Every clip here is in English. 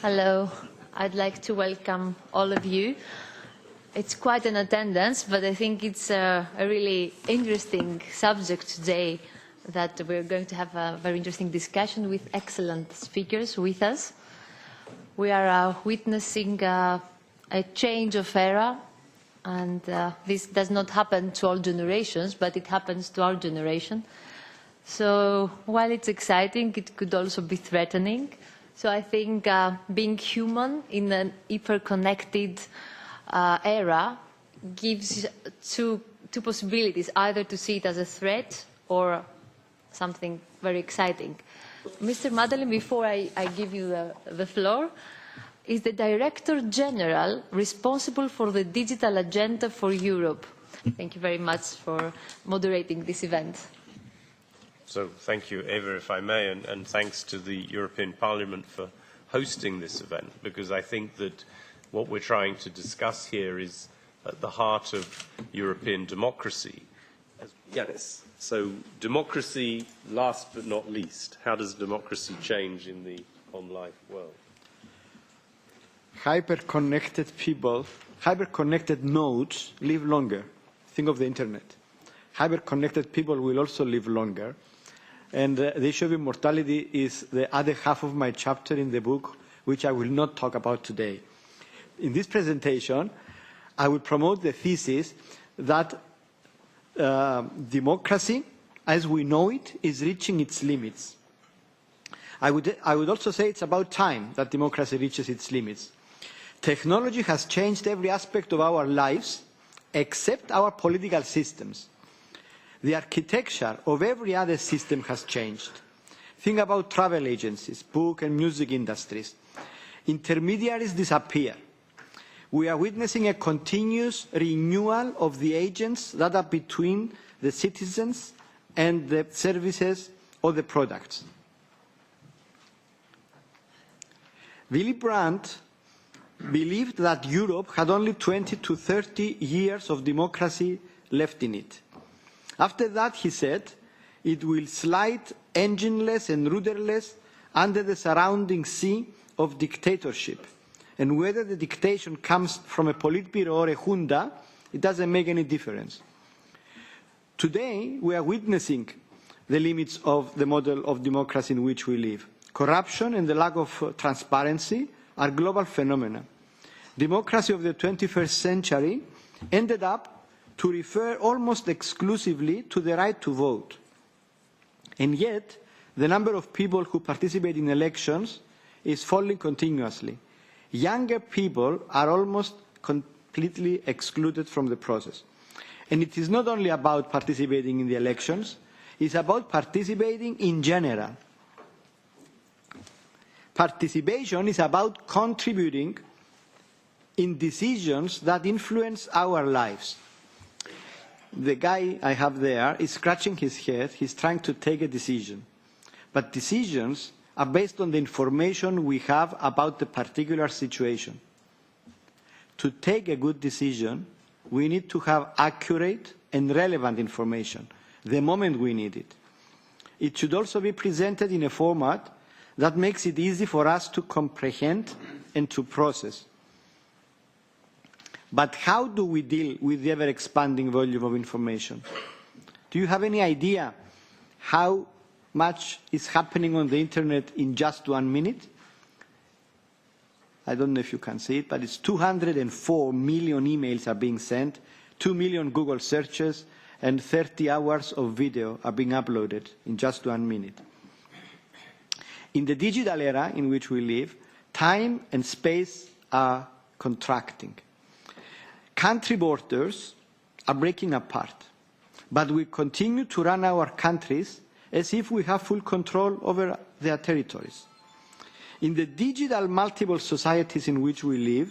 Hello. I'd like to welcome all of you. It's quite an attendance, but I think it's a really interesting subject today that we're going to have a very interesting discussion with excellent speakers with us. We are witnessing a change of era, and this does not happen to all generations, but it happens to our generation. So while it's exciting, it could also be threatening. So I think being human in an hyper-connected era gives two possibilities, either to see it as a threat or something very exciting. Mr. Madeleine, before I give you the floor, is the Director General responsible for the digital agenda for Europe. Thank you very much for moderating this event. So thank you, Eva, if I may, and thanks to the European Parliament for hosting this event, because I think that what we're trying to discuss here is at the heart of European democracy. Yes. So democracy, last but not least, how does democracy change in the on-life world? Hyper-connected people, hyper-connected nodes live longer. Think of the internet. Hyper-connected people will also live longer. And the issue of immortality is the other half of my chapter in the book, which I will not talk about today. In this presentation, I will promote the thesis that democracy, as we know it, is reaching its limits. I would also say it's about time that democracy reaches its limits. Technology has changed every aspect of our lives, except our political systems. The architecture of every other system has changed. Think about travel agencies, book and music industries. Intermediaries disappear. We are witnessing a continuous renewal of the agents that are between the citizens and the services or the products. Willy Brandt believed that Europe had only 20 to 30 years of democracy left in it. After that, he said, it will slide engineless and rudderless under the surrounding sea of dictatorship. And whether the dictation comes from a Politburo or a junta, it doesn't make any difference. Today, we are witnessing the limits of the model of democracy in which we live. Corruption and the lack of transparency are global phenomena. Democracy of the 21st century ended up to refer almost exclusively to the right to vote. And yet, the number of people who participate in elections is falling continuously. Younger people are almost completely excluded from the process. And it is not only about participating in the elections, it's about participating in general. Participation is about contributing in decisions that influence our lives. The guy I have there is scratching his head. He's trying to take a decision. But decisions are based on the information we have about the particular situation. To take a good decision, we need to have accurate and relevant information the moment we need it. It should also be presented in a format that makes it easy for us to comprehend and to process. But how do we deal with the ever-expanding volume of information? Do you have any idea how much is happening on the internet in just 1 minute? I don't know if you can see it, but it's 204 million emails are being sent, 2 million Google searches, and 30 hours of video are being uploaded in just 1 minute. In the digital era in which we live, time and space are contracting. Country borders are breaking apart, but we continue to run our countries as if we have full control over their territories. In the digital multiple societies in which we live,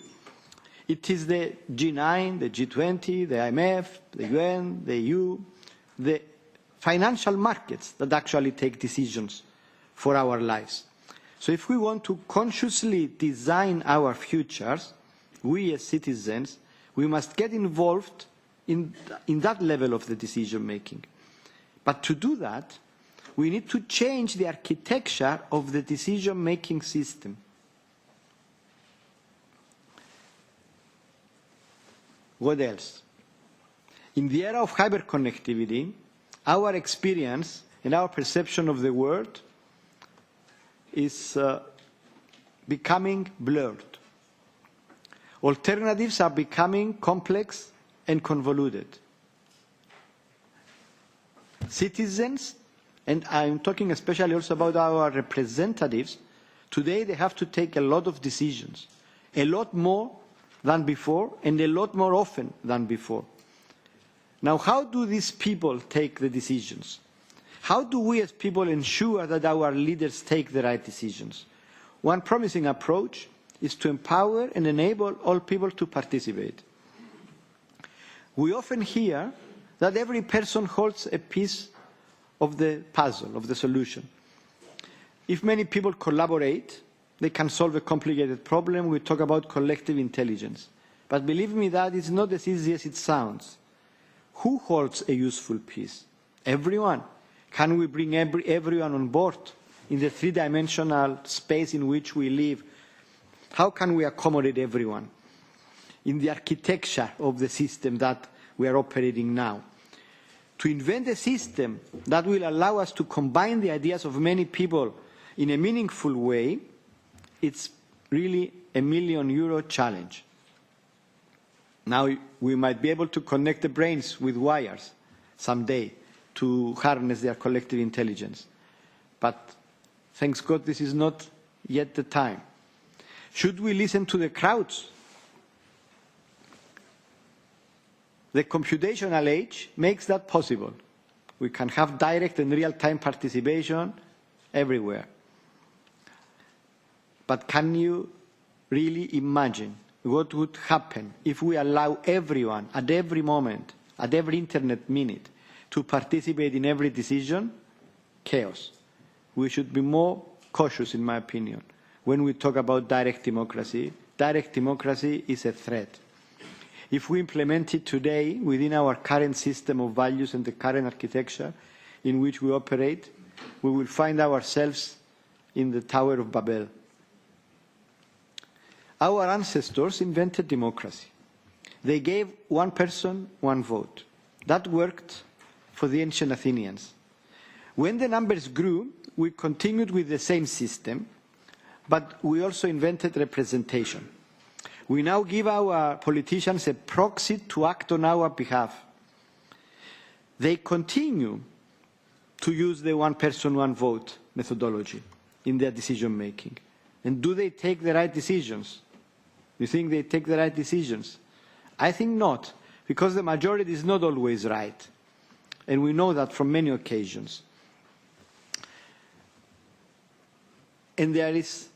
it is the G9, the G20, the IMF, the UN, the EU, the financial markets that actually take decisions for our lives. So if we want to consciously design our futures, we as citizens, we must get involved in that level of the decision making. But to do that, we need to change the architecture of the decision making system. What else? In the era of hyperconnectivity, our experience and our perception of the world is becoming blurred. Alternatives are becoming complex and convoluted. Citizens, and I'm talking especially also about our representatives, today they have to take a lot of decisions, a lot more than before and a lot more often than before. Now, how do these people take the decisions? How do we as people ensure that our leaders take the right decisions? One promising approach is to empower and enable all people to participate. We often hear that every person holds a piece of the puzzle, of the solution. If many people collaborate, they can solve a complicated problem. We talk about collective intelligence. But believe me, that is not as easy as it sounds. Who holds a useful piece? Everyone. Can we bring everyone on board in the three-dimensional space in which we live? How can we accommodate everyone in the architecture of the system that we are operating now? To invent a system that will allow us to combine the ideas of many people in a meaningful way, it's really a €1 million challenge. Now, we might be able to connect the brains with wires someday to harness their collective intelligence. But thanks God, this is not yet the time. Should we listen to the crowds? The computational age makes that possible. We can have direct and real-time participation everywhere. But can you really imagine what would happen if we allow everyone at every moment, at every internet minute, to participate in every decision? Chaos. We should be more cautious, in my opinion, when we talk about direct democracy. Direct democracy is a threat. If we implement it today within our current system of values and the current architecture in which we operate, we will find ourselves in the Tower of Babel. Our ancestors invented democracy. They gave one person, one vote. That worked for the ancient Athenians. When the numbers grew, we continued with the same system, but we also invented representation. We now give our politicians a proxy to act on our behalf. They continue to use the one person, one vote methodology in their decision making. And do they take the right decisions? You think they take the right decisions? I think not, because the majority is not always right. And we know that from many occasions. And there is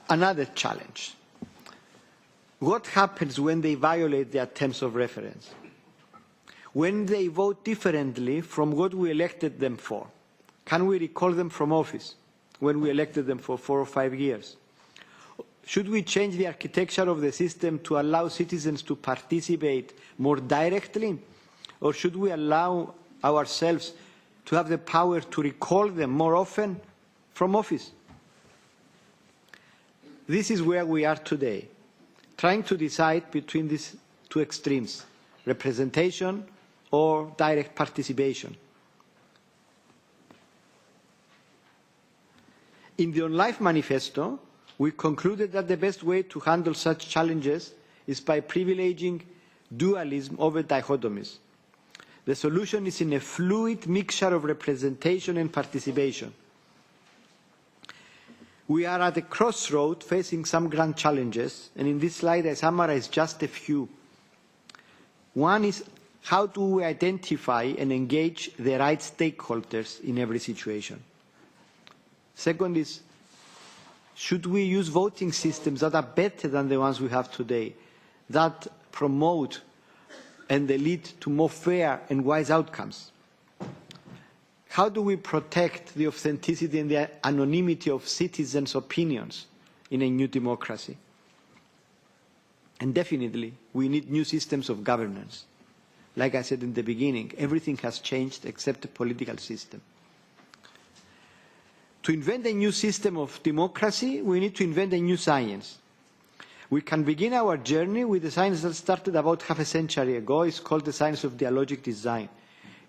another challenge. What happens when they violate their terms of reference? When they vote differently from what we elected them for? Can we recall them from office when we elected them for 4 or 5 years? Should we change the architecture of the system to allow citizens to participate more directly? Or should we allow ourselves to have the power to recall them more often from office? This is where we are today, trying to decide between these two extremes, representation or direct participation. In the OnlifeManifesto, we concluded that the best way to handle such challenges is by privileging dualism over dichotomies. The solution is in a fluid mixture of representation and participation. We are at a crossroad facing some grand challenges, and in this slide I summarize just a few. One is, how do we identify and engage the right stakeholders in every situation? Second is, should we use voting systems that are better than the ones we have today, that promote and they lead to more fair and wise outcomes? How do we protect the authenticity and the anonymity of citizens' opinions in a new democracy? And definitely, we need new systems of governance. Like I said in the beginning, everything has changed except the political system. To invent a new system of democracy, we need to invent a new science. We can begin our journey with the science that started about half a century ago. It's called the science of dialogic design.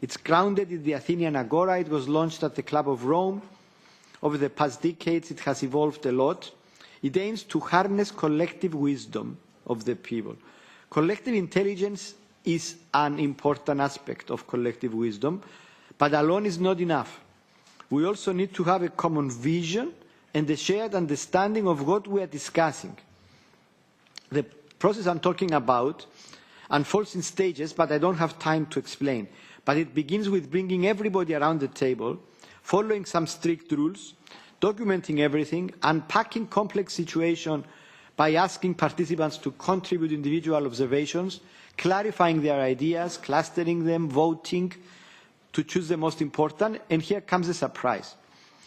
It's grounded in the Athenian Agora. It was launched at the Club of Rome. Over the past decades, it has evolved a lot. It aims to harness collective wisdom of the people. Collective intelligence is an important aspect of collective wisdom, but alone is not enough. We also need to have a common vision and a shared understanding of what we are discussing. The process I'm talking about unfolds in stages, but I don't have time to explain. But it begins with bringing everybody around the table, following some strict rules, documenting everything, unpacking complex situations by asking participants to contribute individual observations, clarifying their ideas, clustering them, voting to choose the most important, and here comes the surprise.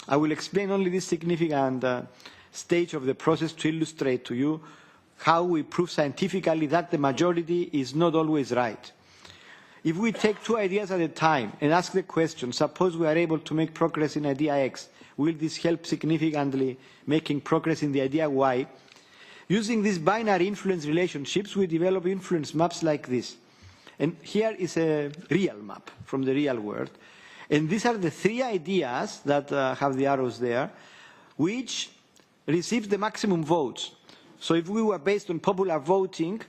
I will explain only this significant stage of the process to illustrate to you how we prove scientifically that the majority is not always right. If we take two ideas at a time and ask the question, suppose we are able to make progress in idea X, will this help significantly making progress in the idea Y? Using these binary influence relationships, we develop influence maps like this. And here is a real map from the real world. And these are the three ideas that have the arrows there, which received the maximum votes. So if we were based on popular voting,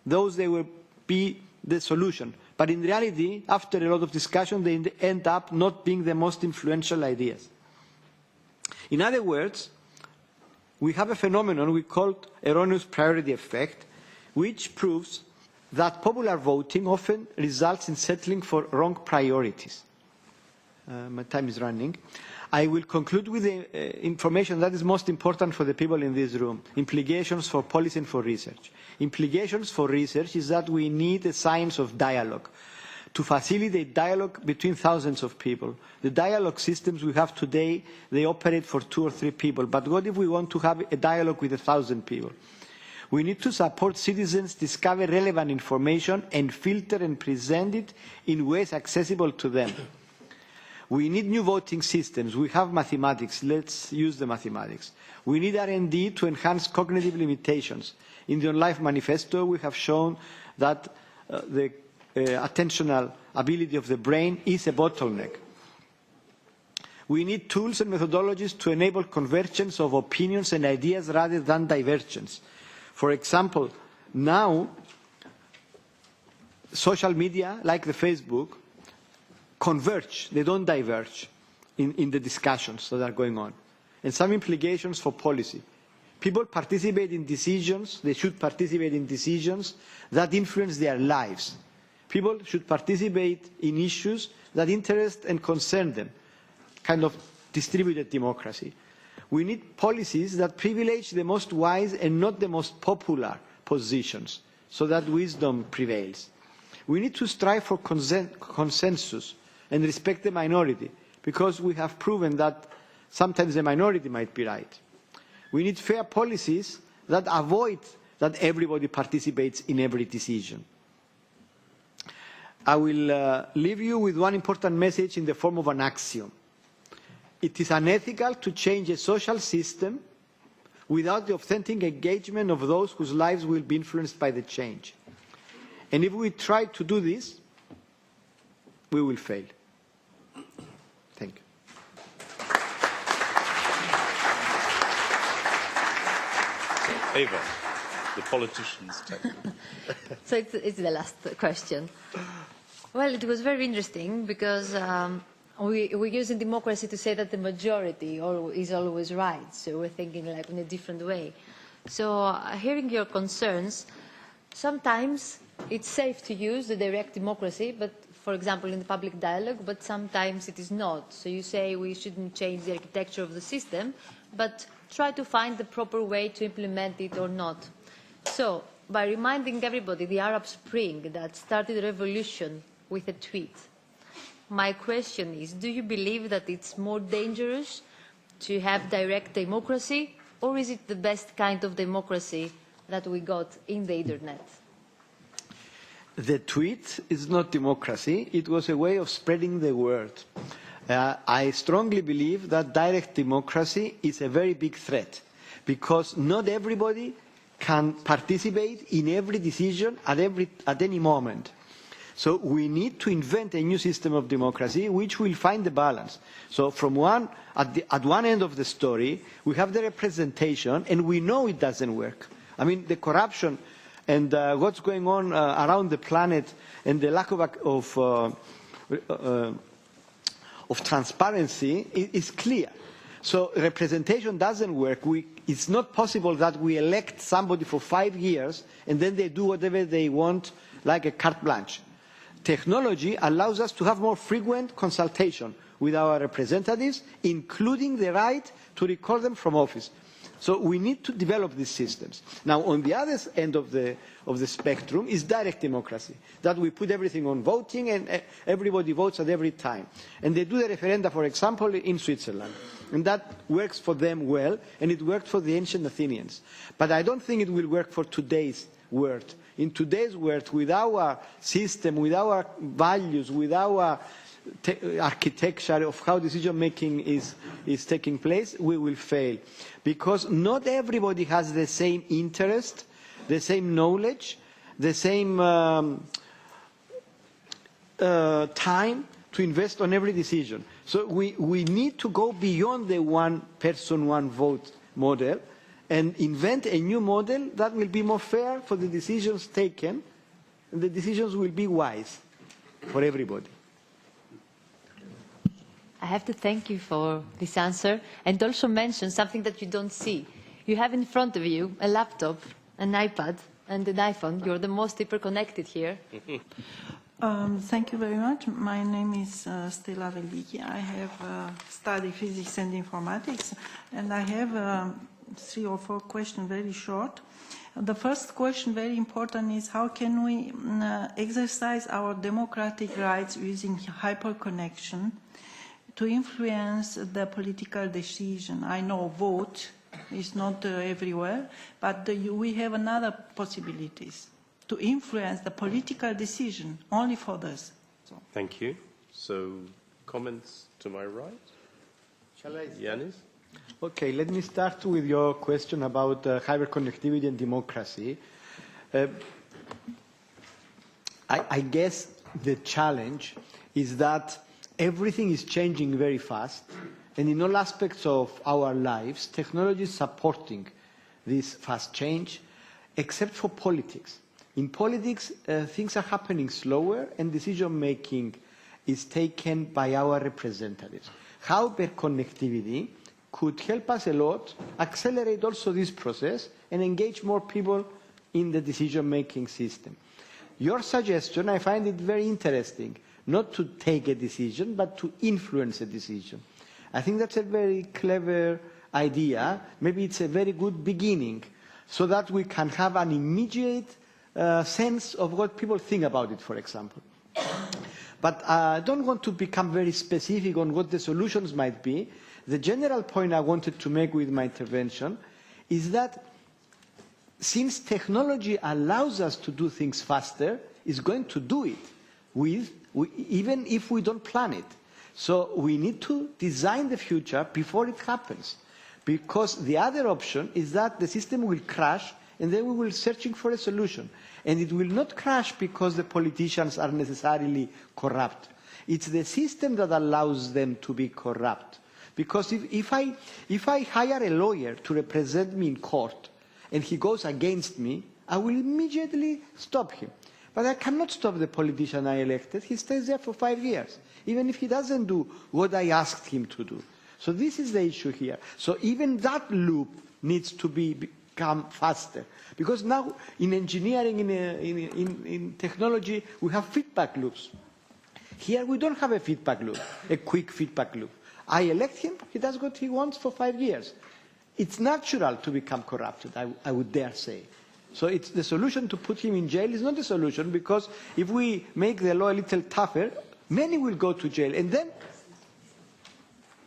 they will be the solution. But in reality, after a lot of discussion, they end up not being the most influential ideas. In other words, we have a phenomenon we call erroneous priority effect, which proves that popular voting often results in settling for wrong priorities. My time is running. I will conclude with the information that is most important for the people in this room, implications for policy and for research. Implications for research is that we need a science of dialogue to facilitate dialogue between thousands of people. The dialogue systems we have today, they operate for 2 or 3 people. But what if we want to have a dialogue with 1,000 people? We need to support citizens discover relevant information and filter and present it in ways accessible to them. We need new voting systems. We have mathematics. Let's use the mathematics. We need R&D to enhance cognitive limitations. In the OnlifeManifesto, we have shown that the attentional ability of the brain is a bottleneck. We need tools and methodologies to enable convergence of opinions and ideas rather than divergence. For example, now, social media, like the Facebook, converge, they don't diverge in the discussions that are going on. And some implications for policy. People participate in decisions, they should participate in decisions that influence their lives. People should participate in issues that interest and concern them, kind of distributed democracy. We need policies that privilege the most wise and not the most popular positions, so that wisdom prevails. We need to strive for consensus and respect the minority, because we have proven that sometimes the minority might be right. We need fair policies that avoid that everybody participates in every decision. I will leave you with one important message in the form of an axiom. It is unethical to change a social system without the authentic engagement of those whose lives will be influenced by the change. And if we try to do this, we will fail. Thank you. Eva, the politician's take. So it's the last question. Well, it was very interesting because we use in democracy to say that the majority is always right. So we're thinking like in a different way. So hearing your concerns, sometimes it's safe to use the direct democracy, but for example, in the public dialogue, but sometimes it is not. So you say we shouldn't change the architecture of the system, but try to find the proper way to implement it or not. So by reminding everybody the Arab Spring that started a revolution with a tweet, my question is, do you believe that it's more dangerous to have direct democracy, or is it the best kind of democracy that we got in the internet? The tweet is not democracy. It was a way of spreading the word. I strongly believe that direct democracy is a very big threat, because not everybody can participate in every decision at any moment. So we need to invent a new system of democracy which will find the balance. So at one end of the story, we have the representation, and we know it doesn't work. I mean, the corruption and what's going on around the planet and the lack of transparency is clear. So representation doesn't work. It's not possible that we elect somebody for 5 years and then they do whatever they want, like a carte blanche. Technology allows us to have more frequent consultation with our representatives, including the right to recall them from office. So we need to develop these systems. Now, on the other end of the spectrum is direct democracy, that we put everything on voting and everybody votes at every time. And they do the referenda, for example, in Switzerland. And that works for them well, and it worked for the ancient Athenians. But I don't think it will work for today's world. In today's world, with our system, with our values, with our architecture of how decision-making is taking place, we will fail. Because not everybody has the same interest, the same knowledge, the same time to invest on every decision. So we need to go beyond the one person, one vote model and invent a new model that will be more fair for the decisions taken, and the decisions will be wise for everybody. I have to thank you for this answer and also mention something that you don't see. You have in front of you a laptop, an iPad, and an iPhone. You're the most hyperconnected here. Thank you very much. My name is Stella Veliki. I have studied physics and informatics, and I have 3 or 4 questions, very short. The first question, very important, is how can we exercise our democratic rights using hyperconnection to influence the political decision? I know vote is not everywhere, but we have another possibilities to influence the political decision only for this. So. Thank you. So, comments to my right? Shall I? Yanis? Okay, let me start with your question about hyperconnectivity and democracy. I guess the challenge is that everything is changing very fast, and in all aspects of our lives, technology is supporting this fast change, except for politics. In politics, things are happening slower, and decision-making is taken by our representatives. Hyperconnectivity could help us a lot, accelerate also this process, and engage more people in the decision-making system. Your suggestion, I find it very interesting, not to take a decision, but to influence a decision. I think that's a very clever idea. Maybe it's a very good beginning, so that we can have an immediate sense of what people think about it, for example. But I don't want to become very specific on what the solutions might be. The general point I wanted to make with my intervention is that since technology allows us to do things faster, it's going to do it even if we don't plan it. So we need to design the future before it happens. Because the other option is that the system will crash and then we will be searching for a solution. And it will not crash because the politicians are necessarily corrupt. It's the system that allows them to be corrupt. Because if I hire a lawyer to represent me in court and he goes against me, I will immediately stop him. But I cannot stop the politician I elected. He stays there for 5 years, even if he doesn't do what I asked him to do. So this is the issue here. So even that loop needs to become faster. Because now in engineering, in technology, we have feedback loops. Here we don't have a feedback loop, a quick feedback loop. I elect him, he does what he wants for 5 years. It's natural to become corrupted, I would dare say. So it's the solution to put him in jail is not a solution, because if we make the law a little tougher, many will go to jail. And then